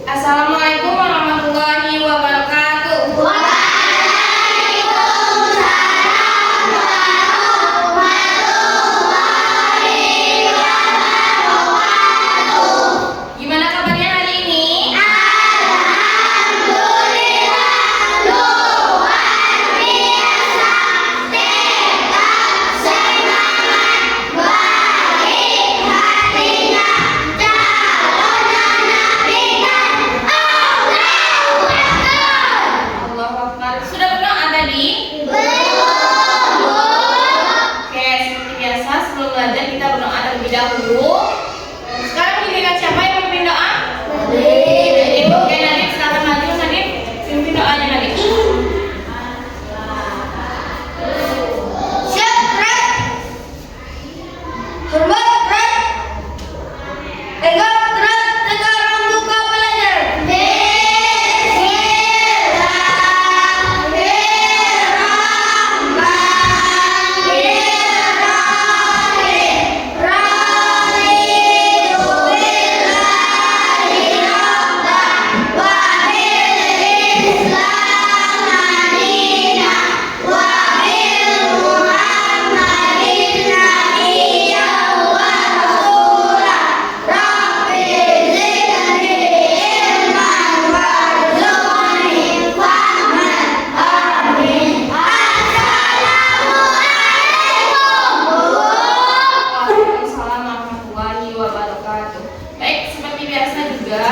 Assalamualaikum warahmatullahi wabarakatuh. Gimana kabarnya hari ini? Allahu Akbar. Sudah berdoa tadi? Oke, seperti biasa sebelum belajar kita berdoa terlebih dahulu. Sekarang giliran siapa yang memimpin doa? Nadif. Oke, Nadif silakan maju. Nadif, pimpin doanya Nadif. Baik, seperti biasa juga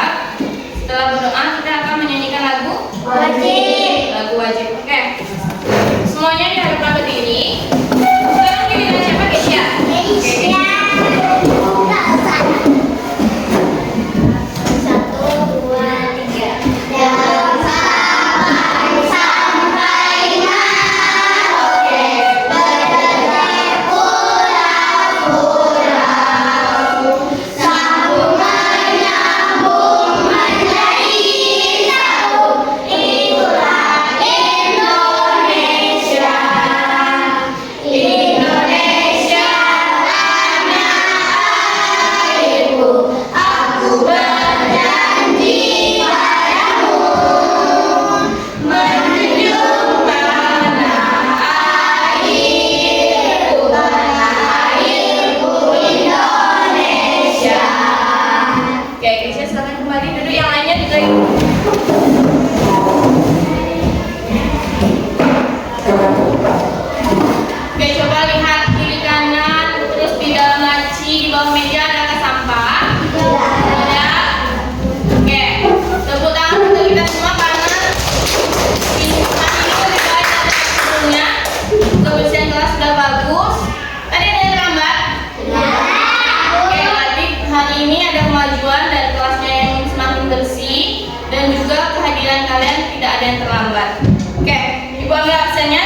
setelah berdoa kita akan menyanyikan lagu wajib. Oke, semuanya diharapkan berdiri. Sekarang giliran siapa? Keisha. Oke, coba lihat kiri kanan, terus di dalam laci, di bawah meja ada sampah? Ada. Oke, tepuk tangan untuk kita semua karena ini lebih baik dari sebelumnya. Kebersihan kelas sudah bagus. Tadi ada yang terlambat? Oke, berarti hari ini ada kemajuan dari kelasnya yang semakin bersih dan juga kehadiran kalian tidak ada yang terlambat. Oke, Ibu ambil absennya.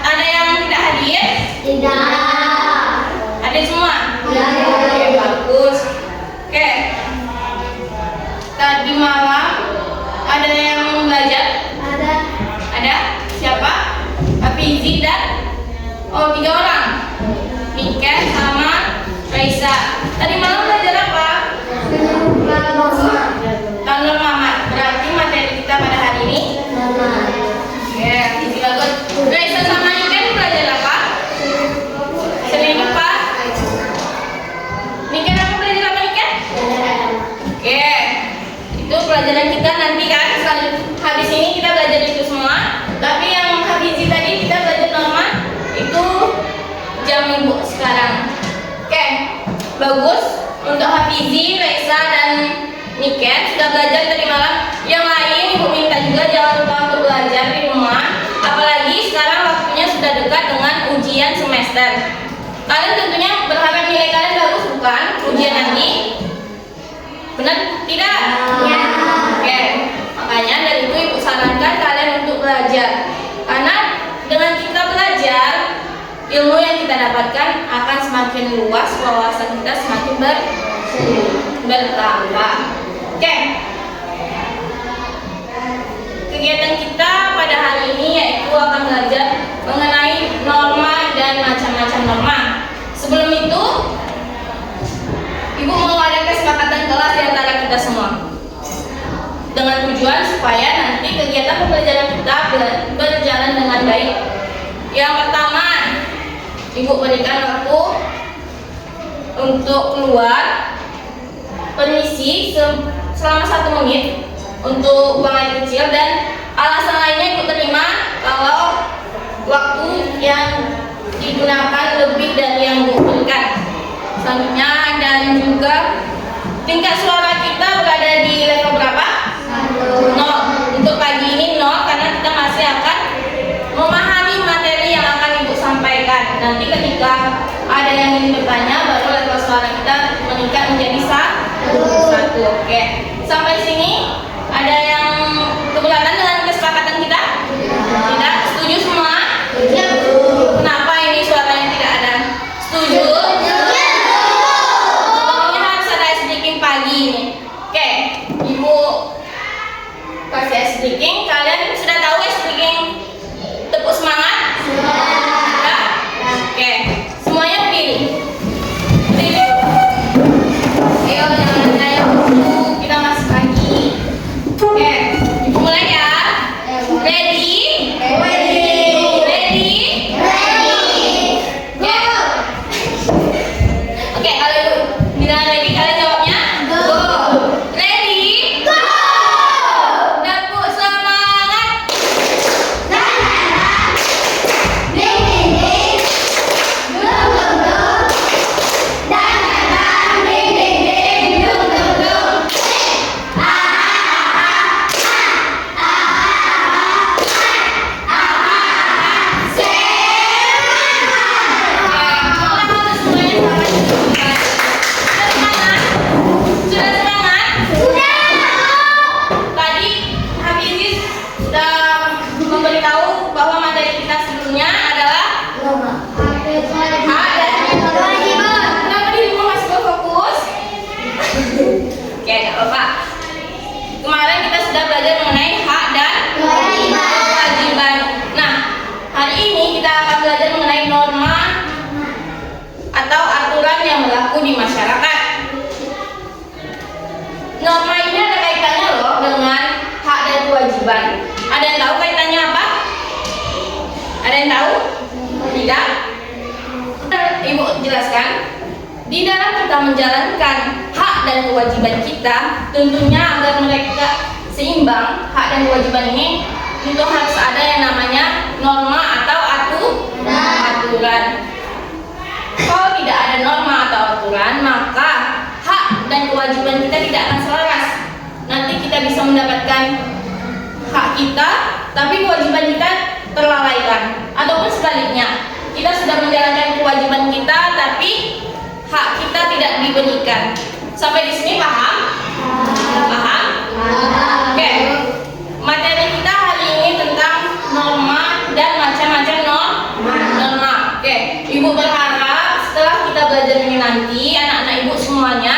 Ada yang tidak hadir? Tidak. Ada semua? Tidak. Oke, bagus. Oke. Tadi malam ada yang belajar? Ada. Ada? Siapa? Hafizi dan? Oh, 3 orang. Mika sama Raisa. Tadi malam belajar apa? Tanggal Mamat. Berarti materi kita pada hari ini? Oke, Hafizi bagus. Raisa sama Mika belajar apa? Senin apa? Mika apa belajar apa Mika? Oke, itu pelajaran kita nanti kan. Habis ini kita belajar itu semua. Tapi yang Hafizi tadi kita belajar normal itu jam ibu sekarang. Oke, bagus. Untuk Hafizi, Raisa dan Niken sudah belajar tadi malam. Yang lain ibu minta juga jangan lupa untuk belajar di rumah. Apalagi sekarang waktunya sudah dekat dengan ujian semester. Kalian tentunya berharap nilai kalian bagus bukan? Ujian nanti. Benar? Tidak? Ya. Oke. Makanya dari itu ibu sarankan kalian untuk belajar. Karena dengan kita belajar, ilmu yang kita dapatkan akan semakin luas, wawasan kita semakin bertambah. Oke. Kegiatan kita pada hari ini yaitu akan belajar mengenai norma dan macam-macam norma. Sebelum itu, Ibu mau ada kesepakatan kelas di antara kita semua. dengan tujuan supaya nanti kegiatan pembelajaran kita berjalan dengan baik. Yang pertama, Ibu berikan waktu untuk keluar, permisi selama 1 menit untuk buang air kecil, dan alasan lainnya Ibu terima kalau waktu yang digunakan lebih dari yang Ibu berikan. Selanjutnya, dan juga tingkat suara kita berada di level berapa? 0. Untuk pagi ini 0 karena kita masih akan memahami materi yang akan Ibu sampaikan. Nanti ketika ada yang ingin bertanya, baru level suara kita meningkat menjadi 1. Oke. Sampai sini ada yang keberatan dengan kesepakatan kita? Tidak? Setuju semua? Kenapa ini suaranya tidak ada? Setuju? Sebenarnya harus ada ice breaking pagi ini. Oke, Ibu kasih ice breaking. Kalian sudah tahu ice breaking tepuk semangat? Sudah? Oke, semuanya pilih. Ayo, jangan ada yang dulu. Kita masih pagi. Oke, Ibu mulai ya. Ready? Oke, kalau Ibu bilang ready, kalian jawabnya go. Ready? Go! Tepuk semangat. Kemarin kita sudah belajar mengenai hak dan kewajiban. Nah, hari ini kita akan belajar mengenai norma atau aturan yang berlaku di masyarakat. Norma ini ada kaitannya loh dengan hak dan kewajiban. Ada yang tahu kaitannya apa? Ada yang tahu? Tidak? Ibu jelaskan. Di dalam kita menjalankan hak dan kewajiban kita, tentunya agar mereka seimbang, hak dan kewajiban ini tentu harus ada yang namanya norma atau aturan. Kalau tidak ada norma atau aturan, maka hak dan kewajiban kita tidak akan selaras. Nanti kita bisa mendapatkan hak kita, tapi kewajiban kita terlalaikan. Ataupun sebaliknya, kita sudah menjalankan kewajiban kita, tapi hak kita tidak diberikan. Sampai di sini paham? Paham? Oke. Materi kita hari ini tentang norma dan macam-macam norma. Oke. Ibu berharap setelah kita belajar ini nanti, anak-anak Ibu semuanya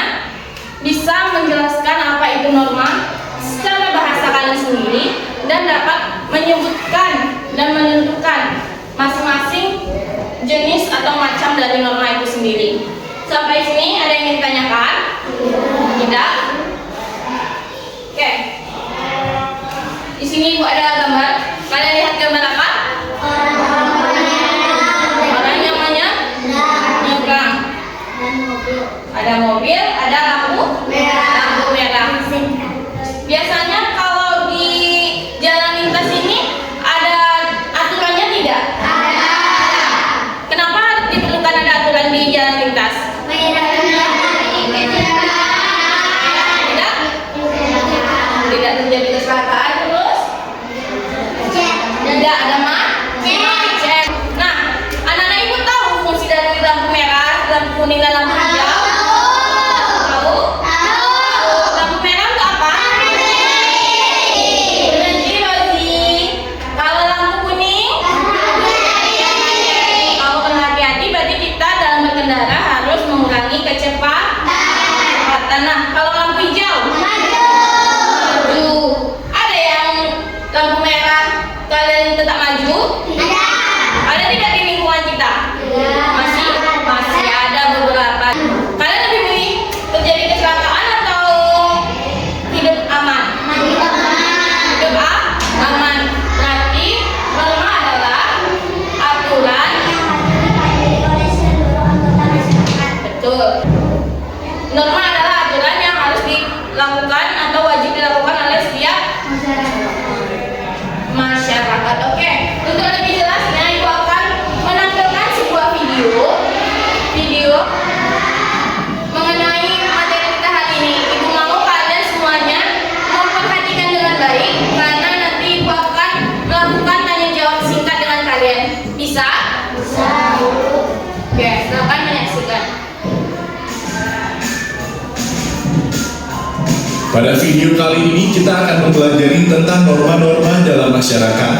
bisa menjelaskan apa itu norma secara bahasa kalian sendiri dan dapat menyebutkan dan menentukan masing-masing jenis atau macam dari norma itu sendiri. Sampai sini ada yang ingin ditanyakan? Tidak? Oke. Di sini Ibu ada gambar. Kalian lihat gambar apa? Orang yang nyebrang. Ada mobil, ada lampu merah. Biasanya kalau di jalan lintas ini ada aturannya tidak? Kenapa diperlukan ada aturan di jalan lintas? Tidak terjadi kecelakaan. Terus atau wajib dilakukan oleh setiap masyarakat. Oke, untuk lebih jelasnya Ibu akan menampilkan sebuah video mengenai materi kita hari ini. Ibu mau kalian semuanya memperhatikan dengan baik karena nanti Ibu akan melakukan tanya jawab singkat dengan kalian. Bisa? Bisa. Oke, silakan menyaksikan. Pada video kali ini kita akan mempelajari tentang norma-norma dalam masyarakat.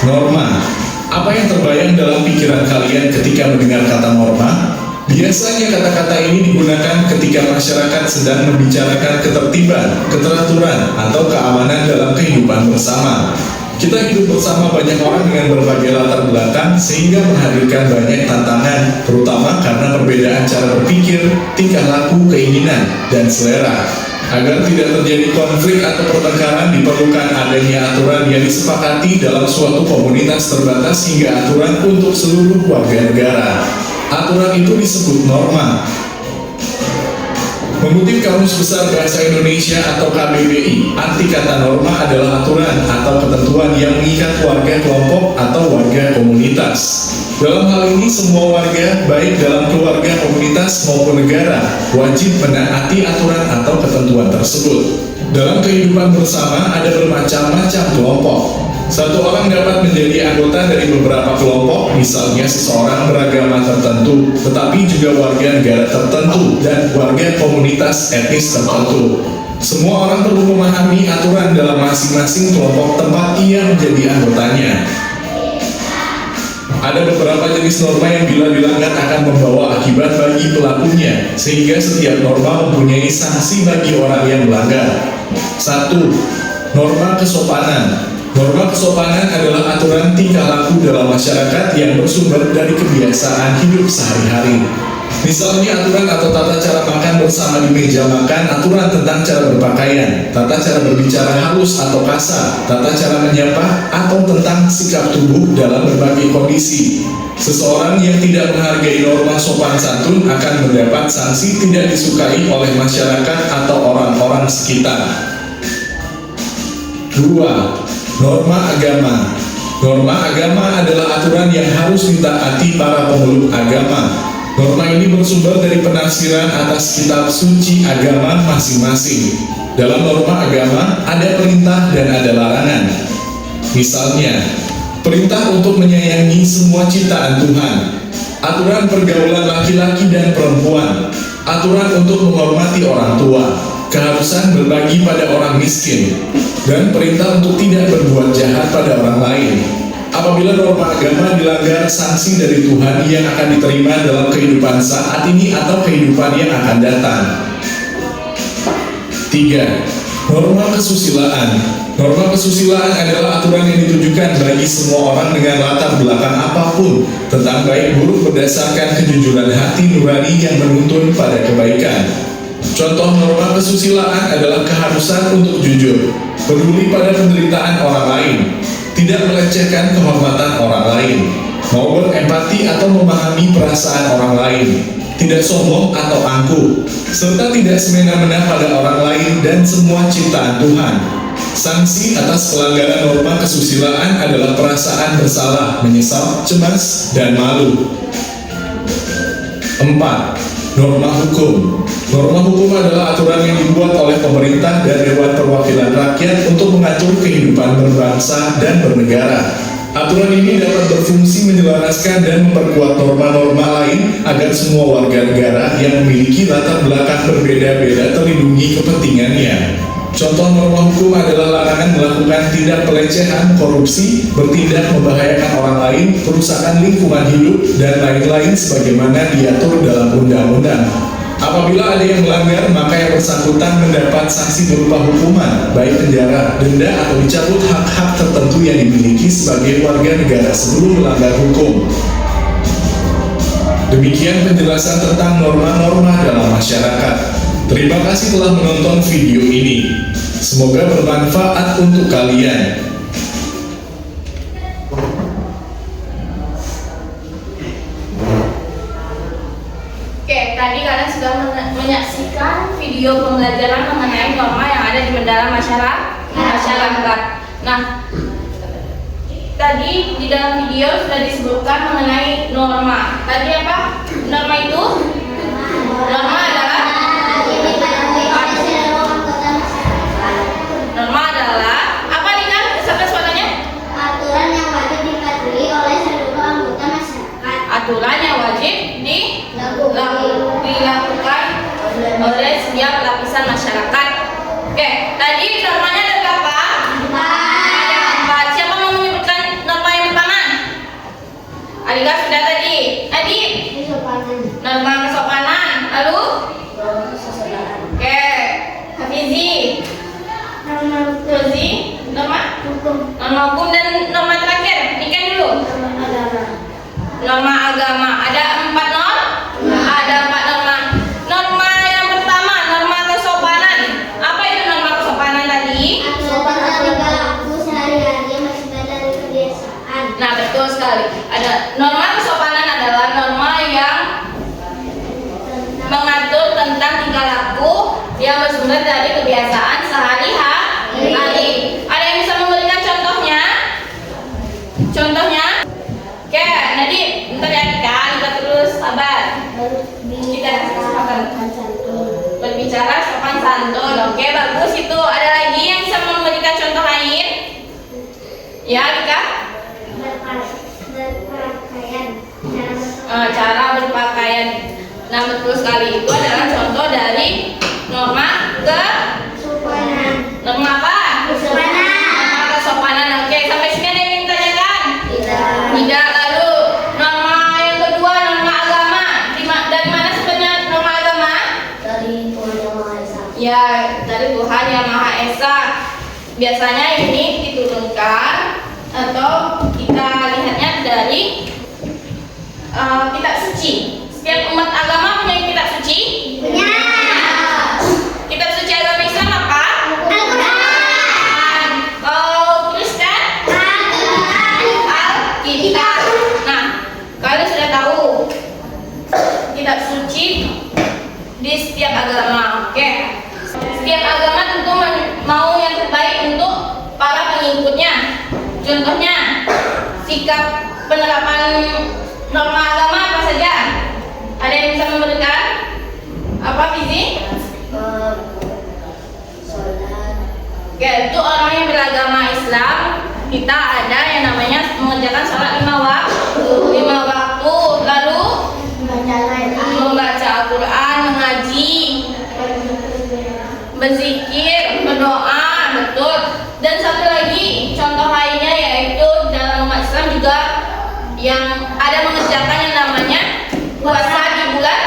Norma, apa yang terbayang dalam pikiran kalian ketika mendengar kata norma? Biasanya kata-kata ini digunakan ketika masyarakat sedang membicarakan ketertiban, keteraturan, atau keamanan dalam kehidupan bersama. Kita hidup bersama banyak orang dengan berbagai latar belakang sehingga menghadirkan banyak tantangan, terutama karena perbedaan cara berpikir, tingkah laku, keinginan, dan selera. Agar tidak terjadi konflik atau pertengkaran, diperlukan adanya aturan yang disepakati dalam suatu komunitas terbatas hingga aturan untuk seluruh warga negara. Aturan itu disebut norma. Mengutip Kamus Besar Bahasa Indonesia atau KBBI, arti kata norma adalah aturan atau ketentuan yang mengikat warga kelompok atau warga komunitas. Dalam hal ini, semua warga, baik dalam keluarga, komunitas, maupun negara, wajib menaati aturan atau ketentuan tersebut. Dalam kehidupan bersama, ada bermacam-macam kelompok. Satu orang dapat menjadi anggota dari beberapa kelompok, misalnya seseorang beragama tertentu, tetapi juga warga negara tertentu dan warga komunitas etnis tertentu. Semua orang perlu memahami aturan dalam masing-masing kelompok tempat ia menjadi anggotanya. Ada beberapa jenis norma yang bila dilanggar akan membawa akibat bagi pelakunya, sehingga setiap norma mempunyai sanksi bagi orang yang melanggar. 1. Norma kesopanan. Norma kesopanan adalah aturan tingkah laku dalam masyarakat yang bersumber dari kebiasaan hidup sehari-hari. Misalnya aturan atau tata cara makan bersama di meja makan, aturan tentang cara berpakaian, tata cara berbicara halus atau kasar, tata cara menyapa, atau tentang sikap tubuh dalam berbagai kondisi. Seseorang yang tidak menghargai norma sopan santun akan mendapat sanksi tidak disukai oleh masyarakat atau orang-orang sekitar. 2. Norma agama. Norma agama adalah aturan yang harus ditaati para pemeluk agama. Norma ini bersumber dari penafsiran atas kitab suci agama masing-masing. Dalam norma agama ada perintah dan ada larangan. Misalnya, perintah untuk menyayangi semua ciptaan Tuhan, aturan pergaulan laki-laki dan perempuan, aturan untuk menghormati orang tua, keharusan berbagi pada orang miskin, dan perintah untuk tidak berbuat jahat pada orang lain. Apabila norma agama dilanggar, sanksi dari Tuhan yang akan diterima dalam kehidupan saat ini atau kehidupan yang akan datang. 3. Norma kesusilaan. Norma kesusilaan adalah aturan yang ditujukan bagi semua orang dengan latar belakang apapun tentang baik buruk berdasarkan kejujuran hati nurani yang menuntun pada kebaikan. Contoh norma kesusilaan adalah keharusan untuk jujur, peduli pada penderitaan orang lain, tidak melecehkan kehormatan orang lain, mau berempati atau memahami perasaan orang lain, tidak sombong atau angkuh, serta tidak semena-mena pada orang lain dan semua ciptaan Tuhan. Sanksi atas pelanggaran norma kesusilaan adalah perasaan bersalah, menyesal, cemas, dan malu. 4. Norma hukum. Norma hukum adalah aturan yang dibuat oleh pemerintah dan Dewan Perwakilan Rakyat untuk mengatur kehidupan berbangsa dan bernegara. Aturan ini dapat berfungsi menyelaraskan dan memperkuat norma-norma lain agar semua warga negara yang memiliki latar belakang berbeda-beda terlindungi kepentingannya. Contoh norma hukum adalah larangan melakukan tindak pelecehan, korupsi, bertindak membahayakan orang lain, perusakan lingkungan hidup, dan lain-lain sebagaimana diatur dalam undang-undang. Apabila ada yang melanggar, maka yang bersangkutan mendapat sanksi berupa hukuman, baik penjara, denda, atau dicabut hak-hak tertentu yang dimiliki sebagai warga negara sebelum melanggar hukum. Demikian penjelasan tentang norma-norma dalam masyarakat. Terima kasih telah menonton video ini. Semoga bermanfaat untuk kalian. Oke, tadi kalian sudah menyaksikan video pembelajaran masyarakat. Nah, tadi di dalam video sudah disebutkan mengenai norma. Tadi apa? Norma itu? Norma adalah apa nih kan? Sampai suaranya? Aturan yang wajib dipatuhi oleh seluruh anggota masyarakat. Aturan yang wajib dilakukan oleh setiap lapisan masyarakat. Oke, tadi normanya ada berapa? Ada 4. Siapa mau menyebutkan norma yang pertama? Alika sudah tadi. Norma kesopanan. Lalu? Oke, Hafizi. Rozi, norma hukum dan norma terakhir. Ikan dulu. Norma agama. Ada 4 norma? Ada 4 norma. Norma yang pertama, norma kesopanan. Apa itu norma kesopanan tadi? Sopan tingkah laku sehari-hari yang bersumber dari kebiasaan. Nah, betul sekali. Ada norma kesopanan adalah norma yang mengatur tentang tingkah laku yang bersumber dari kebiasaan sehari-hari. Ada yang bisa memberikan contohnya? Contohnya? Oke, Nadib, bentar ya kita terus sabar. Kita berbicara sopan santun. Oke, bagus itu. Ada lagi yang bisa memberikan contoh lain? Ya, Rika? Berpakaian. Cara berpakaian. Nah, betul sekali. Itu adalah contoh dari norma Kesopanan. norma apa? Norma kesopanan. Oke, sampai sini ada yang ingin tanyakan? Tidak. Lalu norma yang kedua, norma agama. Dari mana sebenarnya norma agama? Dari Tuhan Yang Maha Esa. Ya, dari Tuhan Yang Maha Esa. Biasanya ini diturunkan atau kita lihatnya dari kitab suci. Setiap umat agama punya kitab suci. Punya. Kitab suci agama Islam apa? Al-Quran. Kalau Kristen? Alkitab. Nah, kalian sudah tahu kitab suci di setiap agama. Oke. Setiap agama tentu mau yang terbaik untuk para pengikutnya. Contohnya, sikap penerapan norma agama apa saja? Ada yang bisa memberikan? Apa, Fizi? Sholat. Ya, itu orang yang beragama Islam, kita ada yang namanya mengerjakan sholat 5 waktu, lalu membaca Al-Quran, mengaji, berzikir, berdoa, betul. Dan satu lagi contoh lainnya yaitu dalam umat Islam juga yang ada mengerjakan yang namanya puasa di bulan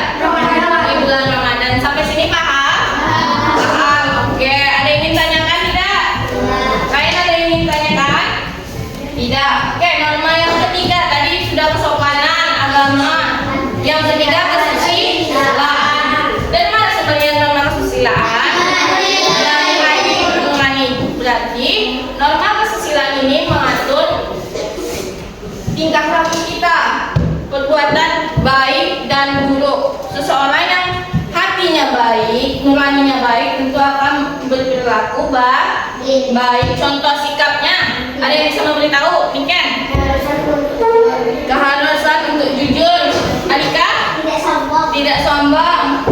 Ramadan. Sampai sini paham? Paham. Oke, ada yang ingin tanyakan tidak? Kalian ada yang ingin tanyakan? Tidak. Oke, norma yang ketiga tadi sudah kesopanan agama. Yang ketiga kesusilaan. Dan mana sebenarnya norma kesusilaan? Berarti norma kesusilaan ini mengatur tingkah laku kita, perbuatan baik dan buruk. Seseorang yang hatinya baik, nuraninya baik, tentu akan berperilaku baik. Contoh sikapnya, ada yang bisa memberitahu? Mungkin keharusan untuk jujur. Alika? Tidak sombong.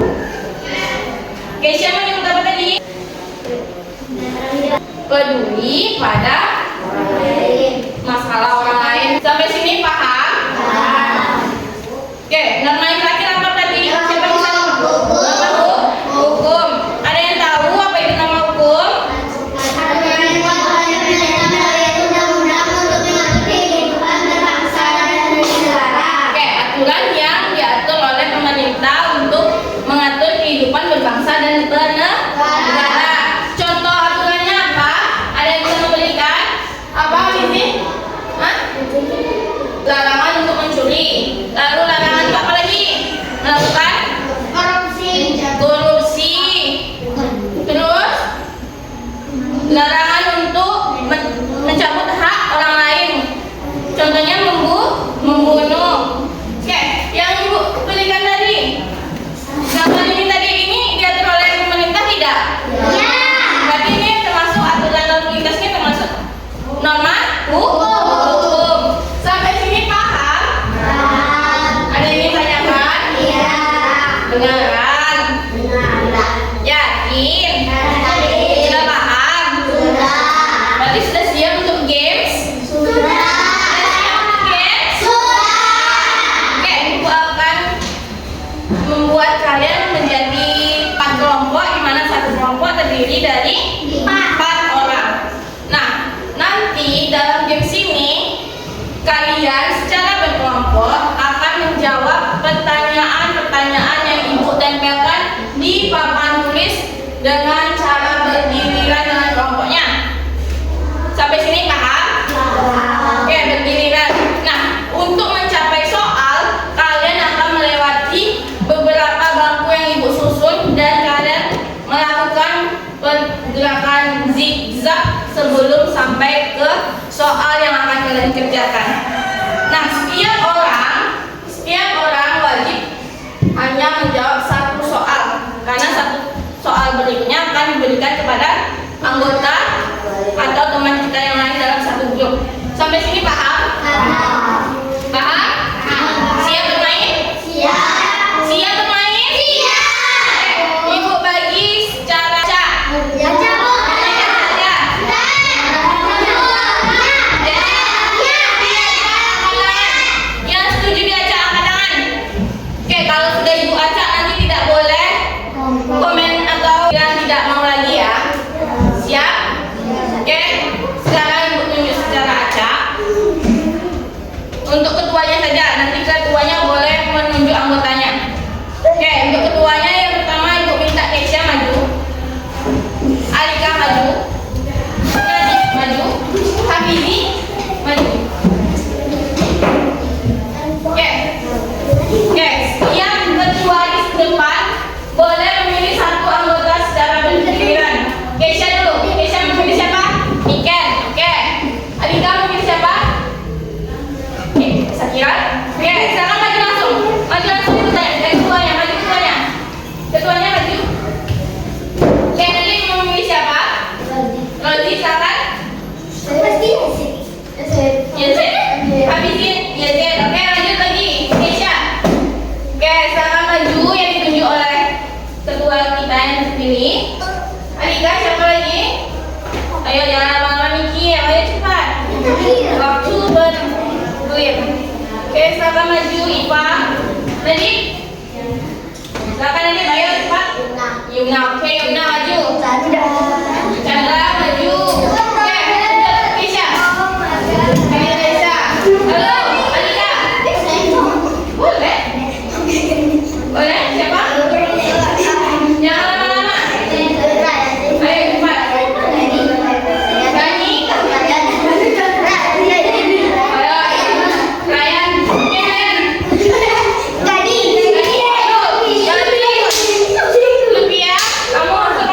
Keisha menyebut apa tadi? Peduli pada masalah orang lain. Sampai sini paham? Oke, norma yang terakhir apa tadi? Siapa bisa? Norma hukum. Ada yang tahu apa itu norma hukum? Oke, aturan yang diatur oleh pemerintah untuk mengatur kehidupan berbangsa dan bernegara. Contoh aturannya apa? Ada yang bisa memberikan? Apa ini? Larangan untuk mencuri. Lalu larangan apa lagi? Melakukan korupsi. Terus larangan untuk mencabut hak orang lain. Contohnya membunuh. Oke, yang Ibu berikan tadi. Gambar ini tadi ini diatur oleh pemerintah tidak? Berarti ini termasuk kelompok akan menjawab pertanyaan-pertanyaan yang ibu tempelkan di papan tulis dengan cara bergiliran dengan kelompoknya. Sampai sini paham? Oke, bergiliran. Nah, untuk mencapai soal, kalian akan melewati beberapa bangku yang ibu susun dan kalian melakukan pergerakan zigzag sebelum sampai ke soal yang akan kalian kerjakan. Nah, setiap orang wajib hanya menjawab satu soal, karena satu soal berikutnya akan diberikan kepada anggota atau teman kita yang lain dalam satu grup. Sampai sini paham? Paham? Siap bermain? Siap bermain? Ibu bagi secara acak. Yang setuju diacak angkat tangan. Oke, kalau sudah ibu acak nanti tidak boleh komen atau yang tidak mau lagi ya. Siap? Oke, sekarang ibu tunjuk secara acak. Untuk ketuanya saja, nanti ketuanya boleh menunjuk anggotanya. Oke, untuk ketuanya yang pertama ibu minta Keisha maju, Alika maju, Najib maju, Habibi maju. Oke, yang ketua di depan boleh memilih satu anggota secara bergiliran. Keisha dulu. Keisha memilih siapa? Niken. Oke. Alika memilih siapa? Oke, Sakira. Oke, sekarang maju langsung. Maju langsung ketuanya. Maju ketuanya. Ketuanya maju. Oke, nanti mau memilih siapa? Rozi, silakan. Yazid. Habisin. Yazid. Oke, lanjut lagi. Keisha. Oke, sekarang maju yang ditunjuk oleh ketua kita yang terpilih. Alika, siapa lagi? Ayo jangan lama-lama mikir, ayo cepat. Waktu bergulir. Oke, sekarang maju Ipa. Ready? Silakan Ready, ayo cepat. Yumna, oke Yumna maju. Chandra maju. Oke, Keisha. Ayo Keisha. Halo, Alika. Boleh? Boleh? Siapa? Jangan lama-lama. Ayo cepat. Gani. Ayo, Ryan. Oke, Ryan. Gani. Ayo, jangan pilih. Lupia, kamu masuk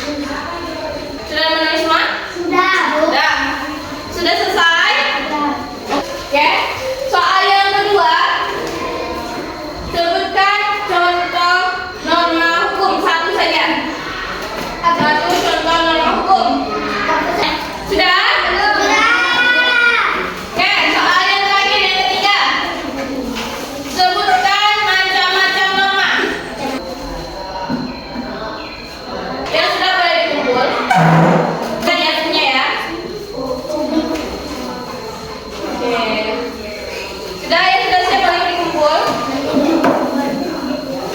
Sudah menulis semua? Sudah, Bu. Sudah. Sudah selesai? Sudah. Oke. Soal yang kedua. Sebutkan contoh norma hukum. Satu saja. Satu contoh norma hukum. Sudah? Sudah. Oke, soal yang terakhir, yang ketiga. Sebutkan macam-macam norma. Yang sudah boleh dikumpul. Kita lihat punya ya. Oke. Sudah ya, sudah siap boleh dikumpul.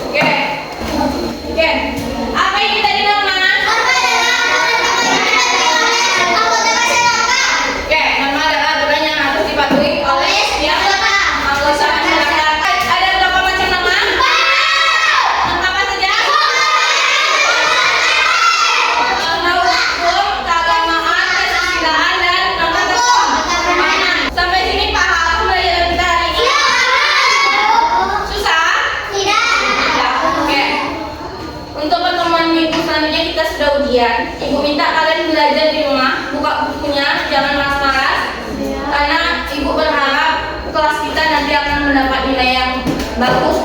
Oke. Oke. Apa ini tadi norma? Oke, norma adalah aturan yang harus dipatuhi oleh setiap anggota masyarakat. Ada berapa macam norma? Norma apa saja? Norma hukum, keagamaan, kesusilaan, dan norma keamanan. Sampai sini paham pelajaran kita hari ini? Susah? Tidak. Ya, oke. Untuk pertemuan minggu selanjutnya kita sudah ujian. Ibu minta kalian belajar di rumah, buka bukunya, jangan malas-malas. Karena ibu berharap kelas kita nanti akan mendapat nilai yang bagus.